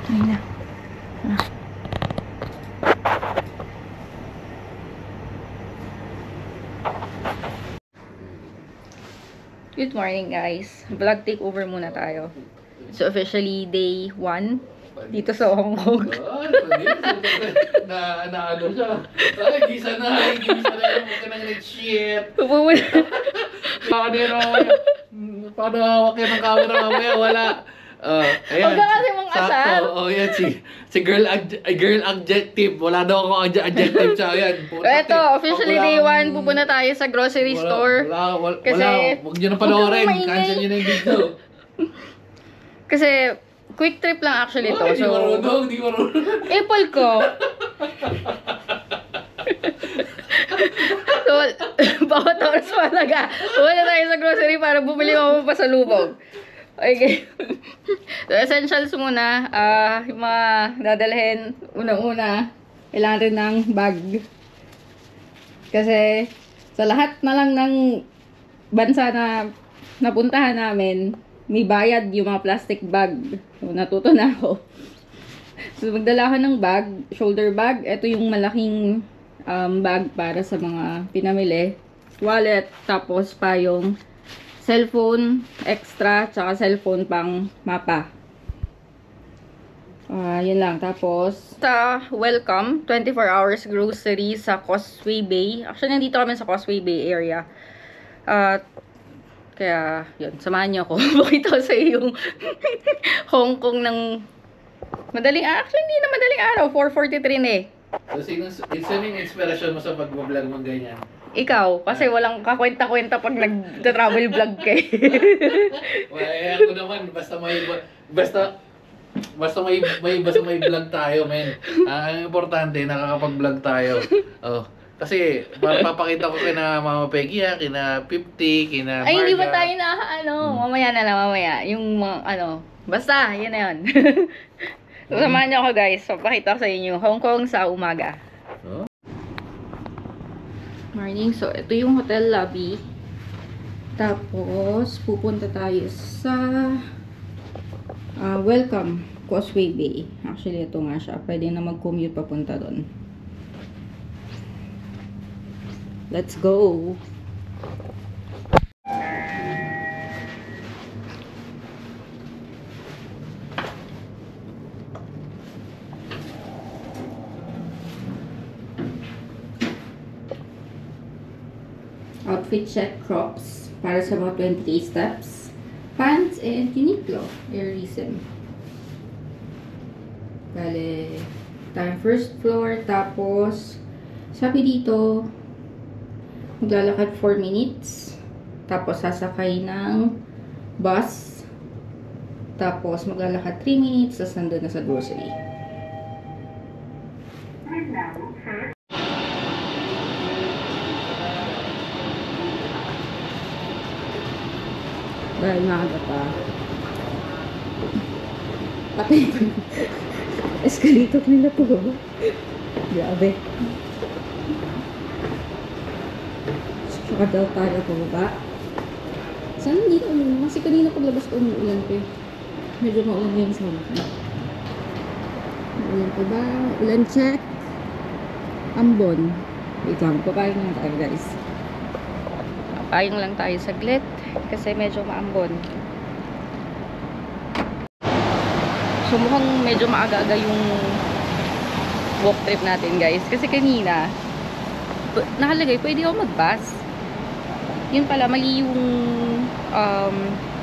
Ay na. Good morning guys. Vlog takeover muna tayo. So officially day 1 dito sa Hong Kong. na ano siya. Ay, gisa na yung huwag ka nang nag-shit. Paano hawak yan ng camera mamaya? Wala. Ayan. Huwag ka kasi mong asar. Oh, yan si girl adjective. Wala daw akong adjective siya. Ayan. Ito, officially day 1 pupunta tayo sa grocery store. Kasi huwag nyo na panoorin. Cancel nyo na yung video. Kasi quick trip lang actually to. Di marunong. Apple ko. So, bawat oras malaga. Pumunta tayo sa grocery para bumili mo pa sa lubog. Okay. So, essentials muna. Yung mga dadalhin. Unang-una, kailangan rin ng bag. Kasi, sa lahat na lang ng bansa na napuntahan namin, may bayad yung mga plastic bag. So, natuto na ako. So, magdala ako ng bag, shoulder bag. Ito yung malaking bag para sa mga pinamili. Wallet, tapos pa yung cellphone extra, tsaka cellphone pang mapa. Yun lang. Tapos, sa welcome, 24 hours grocery sa Causeway Bay. Actually, nandito kami sa Causeway Bay area. Kaya, yun, samahan niyo ako. Pakita ko sa iyo yung Hong Kong ng madaling araw. Actually, hindi na madaling araw. 4:43 na eh. So, sino yung inspiration mo sa pag-vlog mo ganyan? Ikaw, kasi walang kakwenta-kwenta pag nag-travel vlog ka eh. Well, ako naman, basta may vlog tayo, men. Ang importante, nakakapag-vlog tayo. Oh. Kasi, papakita ko kina Mama Peggy, kina 50, kina Marga. Ay, hindi ba tayo na, mamaya na lang, mamaya. Yung, basta, yun na yun. So, samahan niyo ako guys. Papakita ko sa inyo, Hong Kong sa umaga. Oh? Morning. So, ito yung hotel lobby. Tapos, pupunta tayo sa welcome, Causeway Bay. Actually, ito nga siya. Pwede na mag-commute papunta doon. Let's go! Outfit check, Crocs para sa mga 28 steps. Pants and Uniqlo, Airism. Bale, tayong first floor. Tapos, sabi dito, maglalakad 4 minutes. Tapos, sasakay ng bus. Tapos, maglalakad 3 minutes. Tapos, nandun na sa grocery. Dahil maaga pa. Patay ko. Escalator nila po. Grabe. Saka daw tayo pababa. Sana hindi na umulan. Kasi kanina paglabas ko umuulan ko eh. Medyo maulan yun sa mga. Ulan pa ba? Ulan check. Ambon. Wait lang. Papayang lang tayo guys. Papayang lang tayo saglit. Kasi medyo maambon. So mukhang medyo maaga-aga yung walk trip natin guys. Kasi kanina nakalagay pwede ako mag-bus. Yun pala mali yung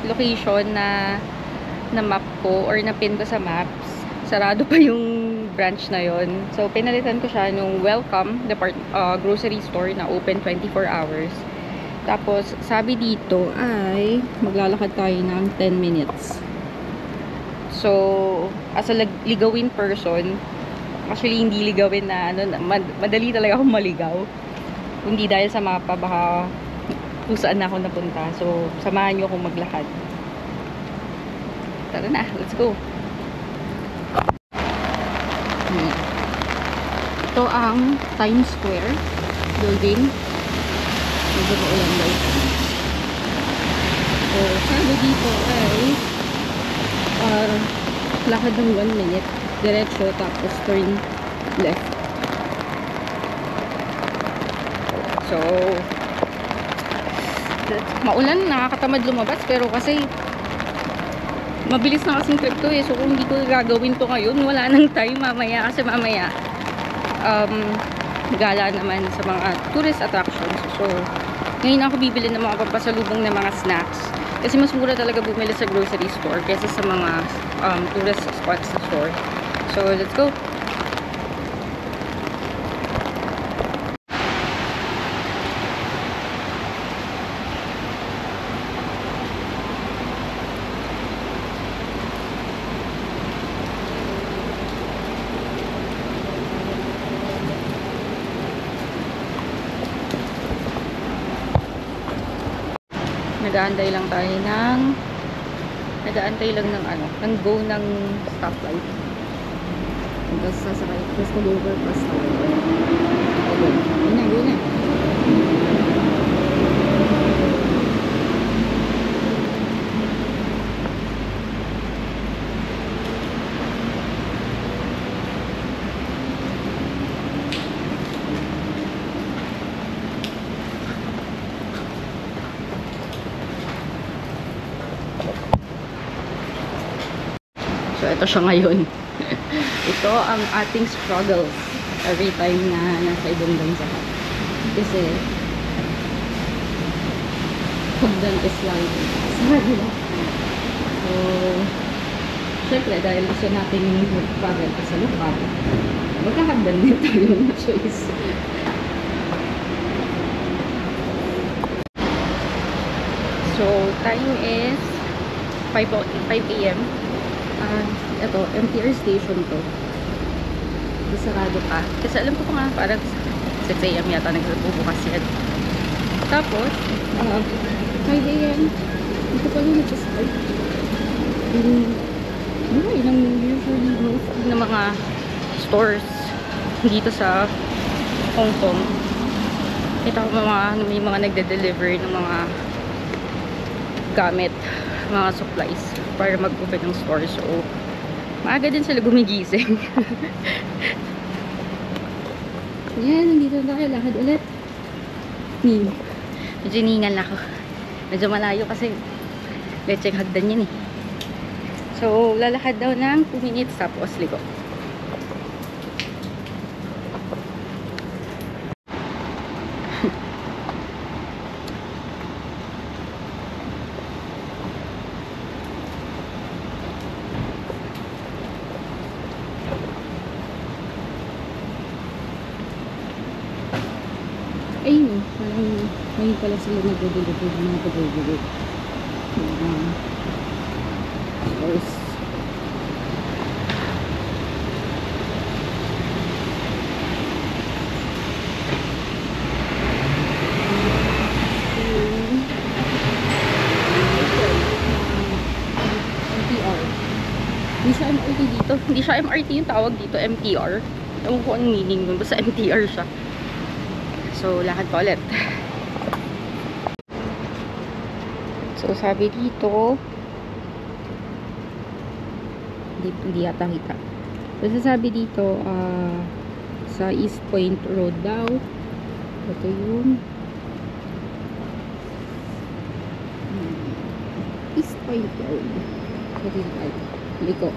location na map ko or na pin ko sa maps. Sarado pa yung branch na yon. So pinalitan ko siya nung welcome grocery store na open 24 hours. Tapos, sabi dito ay maglalakad tayo ng 10 minutes. So, as a ligawin person, actually hindi ligawin na, madali talaga akong maligaw. Hindi dahil sa mapa, baka kung saan na ako napunta. So, samahan nyo akong maglakad. Tara na, let's go. Ito ang Times Square building. Medyo maulan guys. So, sabi dito ay Lakad ng 1 minute. Diretso, tapos turn left. So, maulan, nakakatamad lumabas. Pero kasi, mabilis na kasing trip to eh. So, kung hindi ko gagawin to ngayon, wala nang time mamaya. Kasi mamaya, gala naman sa mga tourist attractions. So, ngayon ako bibili ng mga pampasalubong na mga snacks. Kasi mas mura talaga bumili sa grocery store kaysa sa mga tourist spots sa store. So, let's go! Nag-aantay lang ng ano, ng go ng stoplight. Tapos sasakay, tapos mag-overpass tayo. Ayun, go na. So, ito siya ngayon. Ito ang ating struggle every time na nasa ibang bansa. Kasi, hagdan is life. So, syempre, dahil gusto natin mag-travel sa lokal, magkahagdan din tayo na choice. So, time is 5 a.m. Ito, MTR station to. Sarado pa. Kasi alam ko pa nga, parang 6 a.m. yata nagbubukas yan. Tapos, 5 a.m. Dito pa yung nag-start. Yun ang usually most ng mga stores dito sa Hong Kong. Ito may mga nagde-deliver ng mga gamit, mga supplies para mag-open ng store. So, maaga din sila gumigising. Yan, nandito na tayo. Lakad ulit. Medyo hiningal ako. Medyo malayo kasi lecheng hagdan yan eh. So, lalakad daw ng 2 minutes tapos ligo. Ayun, parang ngayon pala sila nagdodeliver ng mga pag-deliver. Stores. MTR. Hindi siya MRT dito. Hindi siya MRT yung tawag dito, MTR. Ewan ko anong meaning nun. Basta MTR siya. So, lakad pa ulit. So, sabi dito, hindi yata kita. So, sabi dito, sa East Point Road daw. Ito yung East Point Road. So, dito tayo. Liko.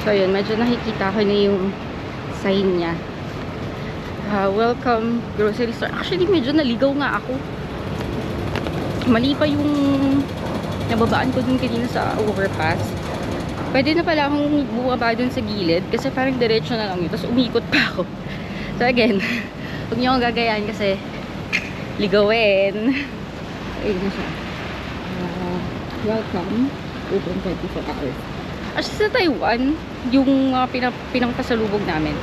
So, yun. Medyo nakikita ko na yung sign niya. Welcome grocery store. Actually, medyo naligaw nga ako. Mali pa yung nababaan ko dun kanina sa overpass. Pwede na pala akong bumaba dun sa gilid kasi parang diretso na lang yun. Tapos umikot pa ako. So, again, huwag niyo akong gagayan kasi ligawin. Ayun na siya. Welcome. Open 24 hours. Actually, sa Taiwan, yung pinangpasalubog namin.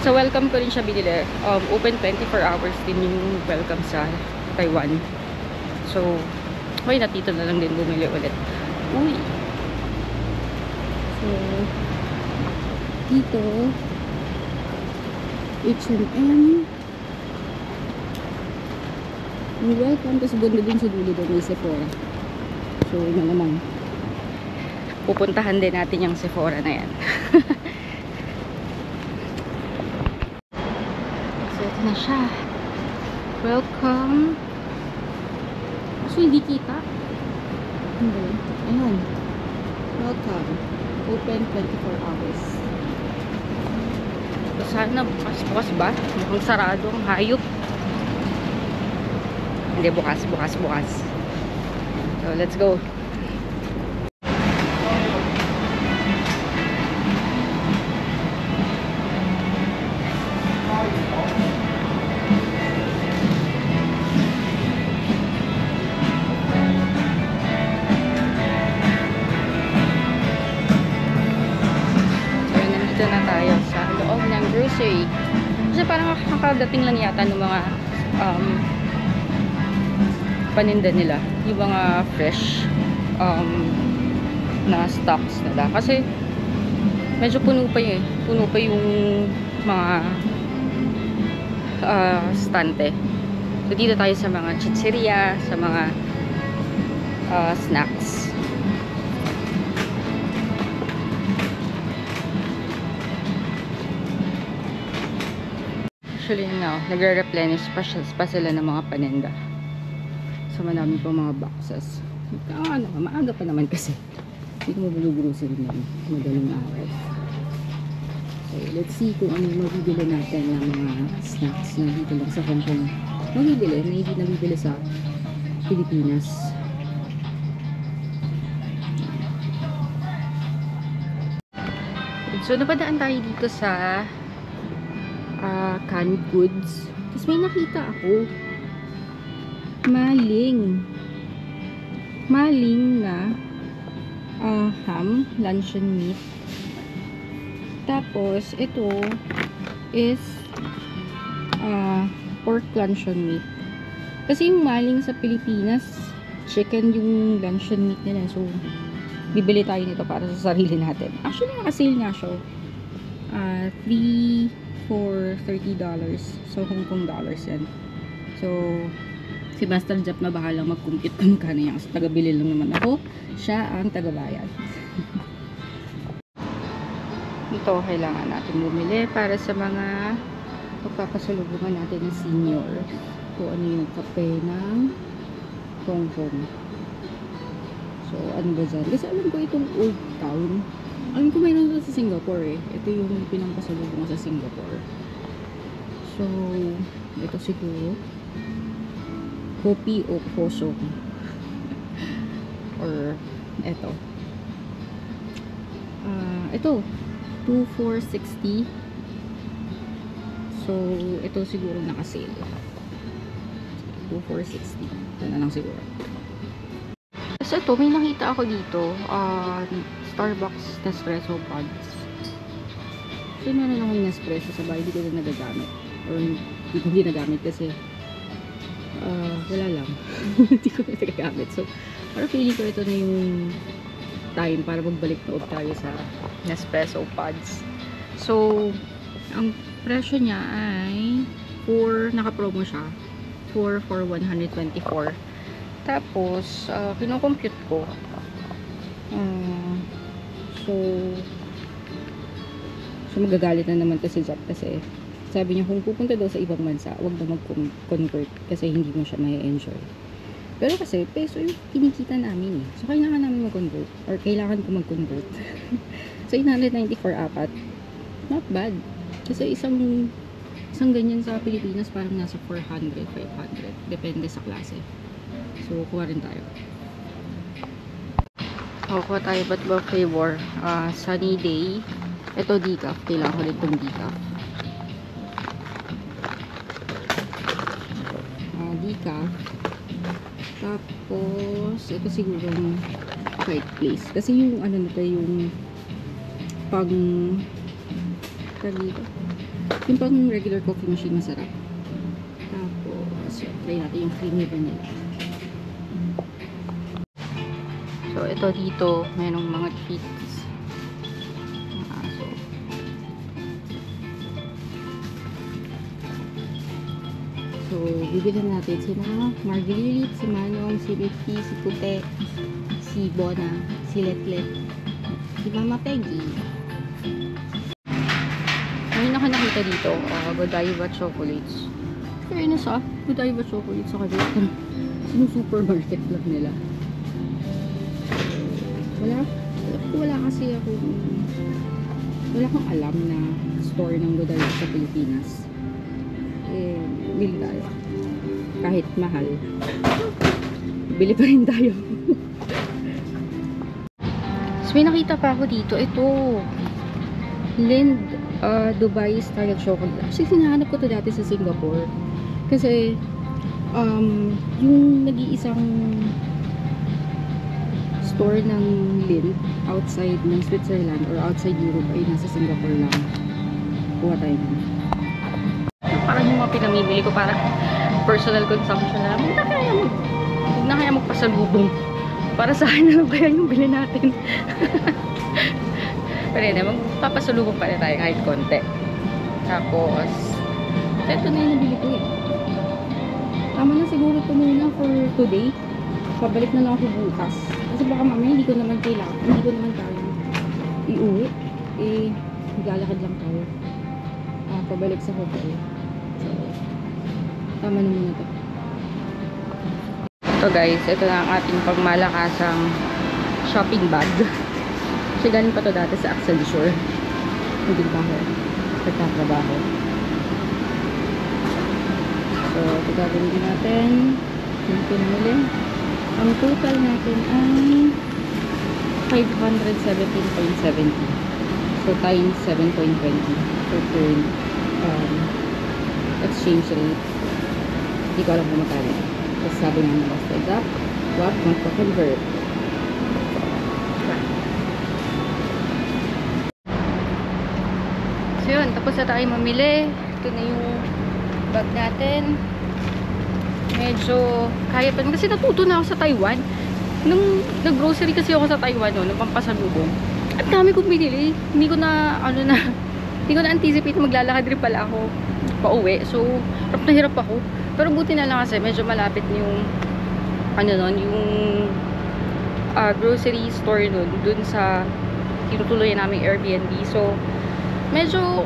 So, welcome ko rin siya binili. Open 24 hours din yung welcome sa Taiwan. So, okay na, dito na lang din bumili ulit. Uy! So, dito, H&M. Yung welcome, tapos bunda dun sa dulo doon, may Sephora. So, yun naman. Pupuntahan din natin yung Sephora na yan. So, ito na siya. Welcome. So, hindi kita. Hindi. Ayan. Welcome. Open 24 hours. So, sana bukas ba? Mukhang sarado ang hayop. Hindi, bukas. So, let's go. Na tayo sa loob ng grocery kasi parang kakadating lang yata ng mga paninda nila, yung mga fresh na stocks nila kasi medyo puno pa yung mga stante. So dito tayo sa mga chicheria, sa mga snacks. Actually, nagre-replenish pa sila ng mga paninda. So, marami pa mga boxes. Maaga pa naman kasi. Hindi ko magbulugrocery na madaling araw. So, let's see kung ano yung mabibili natin ng mga snacks na dito lang sa Hong Kong. Mabibili, na hindi nabibili sa Pilipinas. So, napadaan tayo dito sa canned goods. Tapos may nakita ako. Maling na ham, luncheon meat. Tapos, ito is pork luncheon meat. Kasi yung maling sa Pilipinas, chicken yung luncheon meat nila. So, bibili tayo nito para sa sarili natin. Actually, nakasale nga siya. 3 for $30. So, Hong Kong dollars yan. So, si Master Jap na bahalang mag-compute kung kano yan. Kasi taga-bili lang naman ako. Siya ang taga-bayad. Ito, kailangan natin bumili para sa mga magpapasalubungan natin ng senior. Kung ano yung kape ng Hong Kong. So, ano ba dyan? Kasi alam ko itong Old Town. Alam ko mayroon ito sa Singapore eh. Ito yung pinampasalubong sa Singapore. So, ito siguro. Kopi o kosong. Or, ito. Ito. 2,460. So, ito siguro nakasale. 2,460. Ito na lang siguro. So, ito, may nakita ako dito. Starbucks Nespresso pods. So, meron akong Nespresso sa bahay. Hindi ko na nagagamit. Or, hindi ko ginagamit kasi wala lang. Hindi ko na nagagamit. So, parang feeling ko ito na yung time para magbalik na tayo sa Nespresso pods. So, ang presyo niya ay naka-promo siya. 4 for 124. Tapos, kinocompute ko. So, magagalit na naman to si Jack kasi sabi niya kung pupunta daw sa ibang bansa, wag na mag-convert kasi hindi mo siya mai-enjoy. Pero kasi, peso yung kinikita namin eh. So, kailangan namin mag-convert. Or kailangan ko mag-convert. So, 894 apat. Not bad. Kasi isang ganyan sa Pilipinas parang nasa 400, 500. Depende sa klase. So, kuha rin tayo. Kuha tayo. Ba't ba flavor? Sunny Day. Ito decaf. Kailangan ko rin itong decaf. Decaf. Tapos, ito siguro quiet place. Kasi yung ano na tayo, yung pang yung pang regular coffee machine masarap. Tapos, try natin yung creamy vanilla. So, ito dito, mayroong mga treats. So, bibili natin sila Marguerite, si Manong, si Ricky, si Pute, si Bona, si Letlet, si Mama Peggy. Ngayon ako nakita dito, Godiva Chocolates. Fairness Godiva Chocolates sa kabit. Sinusupermarket lang nila. Wala kasi ako, wala akong alam na store ng Godiva sa Pilipinas. Bili tayo. Kahit mahal. Bili pa rin tayo. So, may nakita pa ako dito. Ito. Lind Dubai Style Chocolate. Actually, sinahanap ko to dati sa Singapore. Kasi, yung nag-iisang store ng Lind outside ng Switzerland or outside Europe ay nasa Singapore lang. Kuha tayo. Parang yung mga pinamimili ko, parang personal consumption na huwag na kaya magpasalubong. Para sa akin na lang kaya yung bili natin. Pero yun, magpapasalubong pa rin tayo kahit konti. Tapos, ito na yung nabili ko eh. Tama na siguro ito muna for today. Pabalik na lang ako bukas. Kasi baka mamaya hindi ko naman kaya iuwi. Maglalakad lang tayo. Pabalik sa hotel. So, tama na muna ito. So guys, ito na ang ating pagmalakasang shopping bag. Kasi galing pa to dati sa Axel Shore. Hindi pa ako nagtatrabaho. So, ito gagawin natin. Yung pinamili. Ang total natin ay 517.70. So, times 7.20 for current exchange rate. Hindi ko alam kung magkano. Tapos sabi nga nila, heads up, what magpa-convert. So yun, tapos na tayo mamili. Ito na yung bag natin. Medyo kaya pa. Kasi natuto na ako sa Taiwan. Nung nag-grocery kasi ako sa Taiwan, nung pampasalubong. At dami kong binili. Hindi ko na anticipate na maglalakad rin pala ako pauwi. So, hirap ako. Pero buti na lang kasi medyo malapit yung yung grocery store dun sa tinutuloy naming Airbnb. So, medyo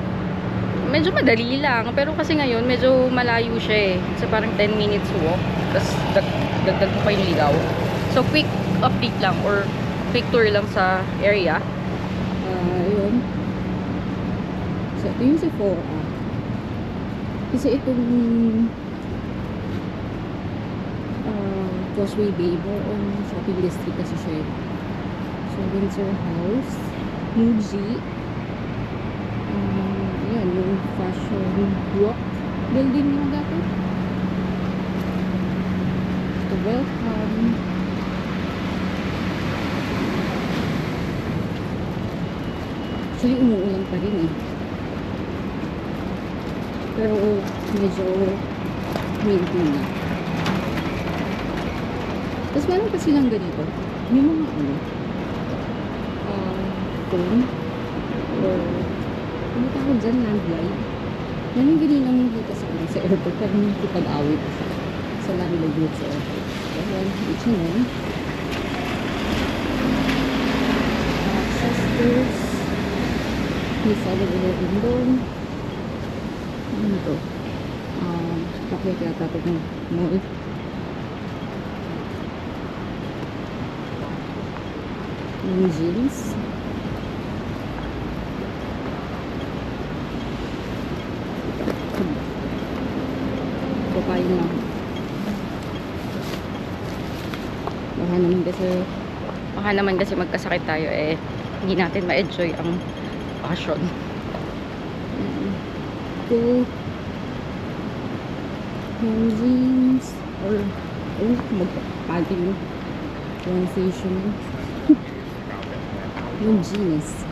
madali lang. Pero kasi ngayon, medyo malayo siya eh. So, parang 10 minutes walk. Tapos, dagdag ko pa yung ligaw. So, quick update lang or quick tour lang sa area. Ayun. So, ito yung Sephora. Kasi itong Causeway Bay, more on shopping district kasi siya. So, Windsor House, Muji, ayan, yung Fashion Walk building yung dati. So, welcome. Actually, umuulan pa rin eh. Pero, medyo minty na. Tapos meron pa silang ganito. Yung mga phone or ano tawag dyan, landline. Yan yung ganinang dito sa airport. Pero yung kipag-awit sa landline dito sa airport. Ayan, H&M. Sisters. May 7-Eleven doon. Ano to? Pakya kaya tapos ng mall. Yung jeans. Papayin lang. Baka naman kasi magkasakit tayo eh. Hindi natin ma-enjoy ang passion. Ito. Yung jeans. Or magpapanty mo. Transition. Yung jeans.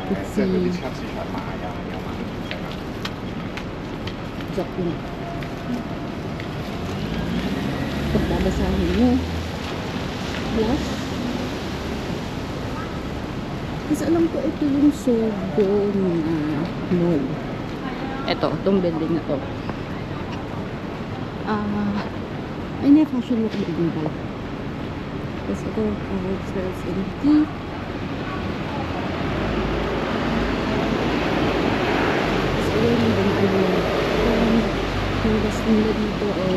It's joke yun. Pagbabasahin mo. Blush. Kasi alam ko ito yung Sogo na mall. Ito, itong building na to. Ay, na fashion walk building pala. Tapos ito, starts in key. Tapos ayun, yung bus nila dito ay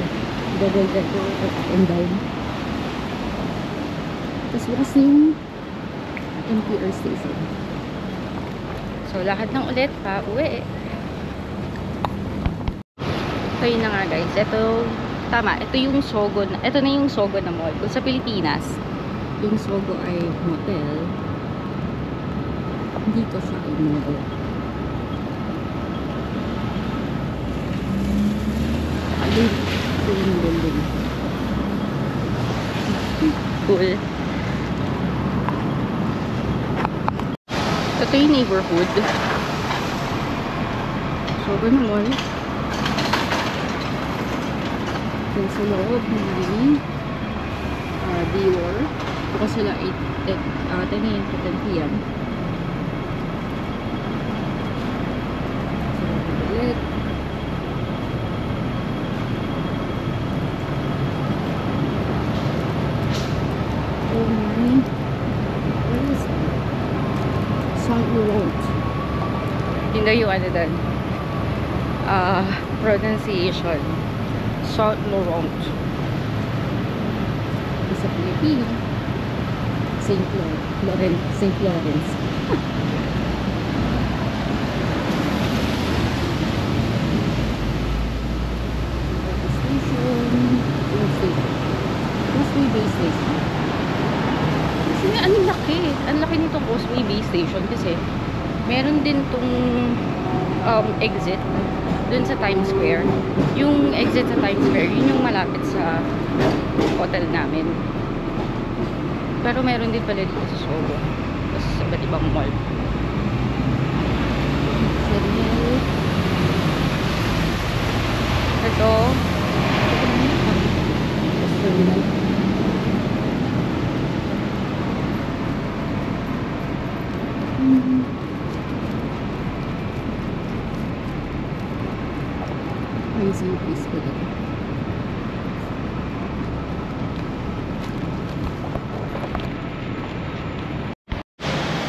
double decker up and down. Tapos bukas na yung MTR station. So, lakad lang ulit pa uwi. So, yun na nga guys. Ito, tama. Ito yung Sogo. Ito na yung Sogo na mall. Kung sa Pilipinas, yung Sogo ay motel. Dito siya ay mall. Ito yung building. Cool. Ito yung neighborhood. Sogo na mall. Yung sa loob ng Dior. Bukas sila 10 a.m. to 10 p.m. So, ulit. Oh my. What is it? Saint Laurent. Hindi yung ano doon. Pronunciation. Saint Laurent. Sa Pilipino, Saint Lawrence. Saint Lawrence. Causeway Bay Station. Kasi ang laki. Ang laki nitong Causeway Bay Station kasi meron din tong exit dun sa Times Square. Yung exit sa Times Square, yun yung malapit sa hotel namin. Pero meron din pala dito sa Sogo. Tapos sa iba't ibang mall. Ito. Isang piece ko dito.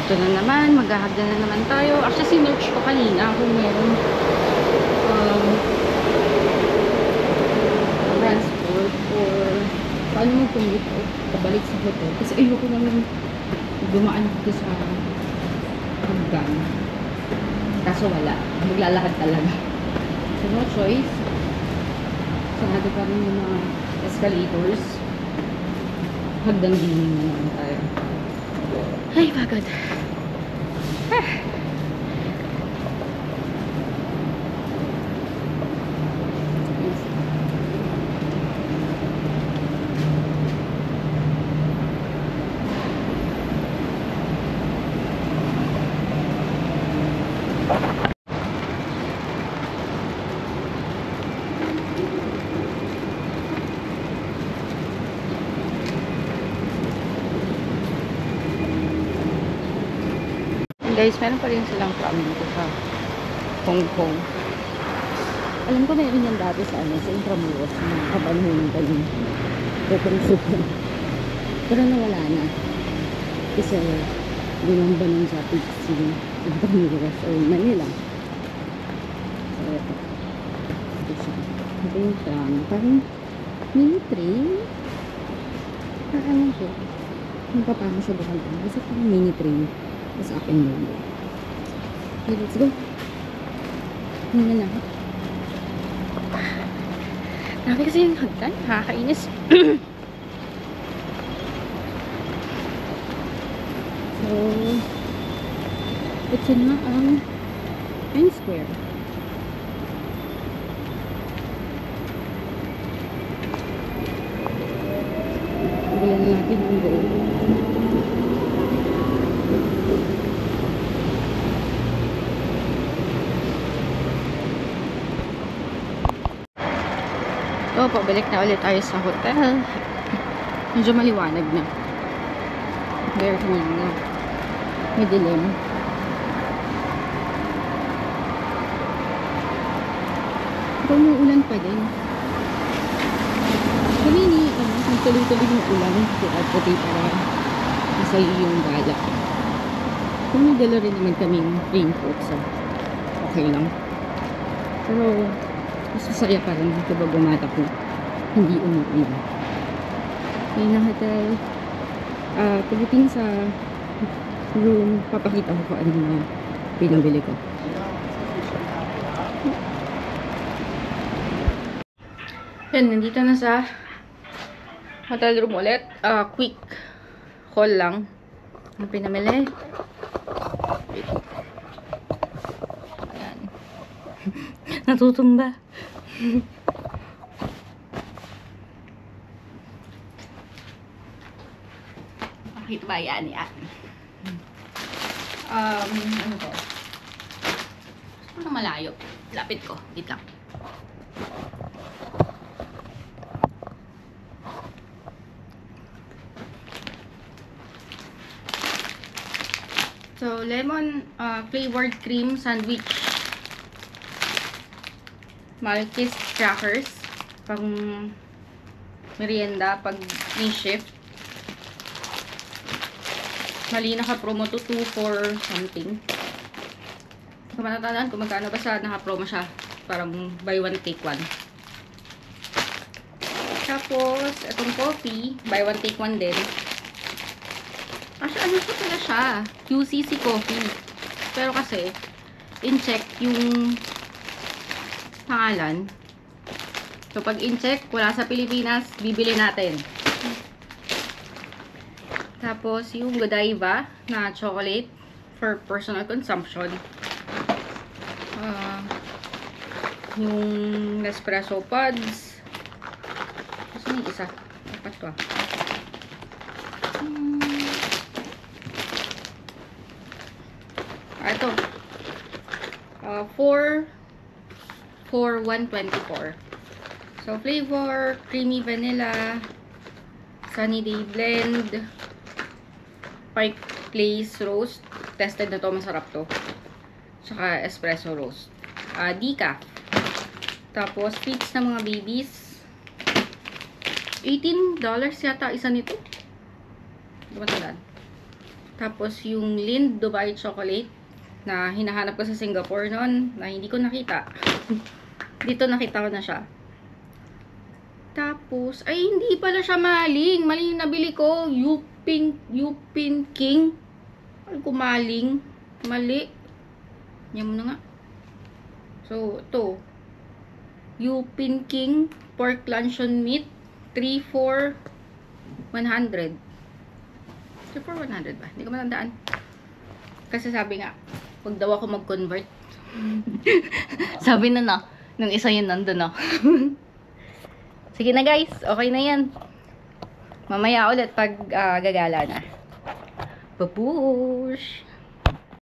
Ito na naman, maghahagdan na naman tayo. Actually, sinerch ko kanina kung meron transport or paano mo commute o pabalik sa hotel. Kasi ayoko naman dumaan dito sa hagdan. Kaso wala. Maglalakad talaga. So, no choice. Sarado pa rin yung mga escalators. Hagdan din na naman tayo. Ay, pagod. Guys, meron pa rin silang prom dito sa Hong Kong. Alam ko meron yan dati sa sa Intramuros, mga kabanhunan galing reconstruction. Pero nawala na. Kasi binamba ng Japanese si Intramuros o Manila. So, ito. Ito siya. Ito yung tram. Parang mini train. Parang ito. Magpapano siya bukal. Kasi parang mini train. Sa akin yun. Okay, let's go. Hindi na. Dami kasi yung hagdan. Nakakainis. So, ito na ang Times Square. Galan natin ang goal. So, pabalik na ulit tayo sa hotel. Medyo maliwanag na. Very na. May dilim. Ito umuulan pa din. Kanini, tuloy-tuloy yung ulan. Kaya pati para masaya yung gala. Kung may dala rin naman kaming raincoat, so okay lang. Pero mas masaya pa rin kapag bumata ko. Hindi umuulan. May na hotel. Pagdating sa room, papakita ko kung ano na pinabili ko. Yan, nandito na sa hotel room ulit. Quick call lang. Ang pinamili. Ayan. Natutumba. Bakit ba yan? Ano to? Ano malayo? Lapit ko. Wait lang. So, lemon flavored cream sandwich. Malkis crackers. Pang merienda pag may shift. Mali naka-promo to 2 for something. Kung matatandaan kung magkano ba sa naka-promo siya. Parang buy one take one. Tapos, itong coffee, buy one take one din. Ano po pala siya? QCC coffee. Pero kasi, in-check yung pangalan. So, pag in-check, wala sa Pilipinas, bibili natin. Tapos, yung Godiva na chocolate for personal consumption. Yung Nespresso pods. Kasi may isa. Dapat to ito. 4 for 124. So, flavor, creamy vanilla, sunny day blend, Pike Place roast. Tested na to, masarap to. Tsaka espresso roast. Decaf. Tapos, treats ng mga babies. $18 yata isa nito. Hindi ba talan? Tapos, yung Lind Dubai chocolate na hinahanap ko sa Singapore noon na hindi ko nakita. Dito nakita ko na siya. Tapos, ay hindi pala siya maling. Mali yung nabili ko. Yupin King. Ay, kumaling. Mali. Yan mo na nga. So, ito. Yupin King pork luncheon meat. 3 for 100. 3 for 100 ba? Hindi ko matandaan. Kasi sabi nga, wag daw ako mag-convert. Sabi na nung isa yun nandun na. Sige na guys, okay na yan. Mamaya ulit pag gagala na. Babush!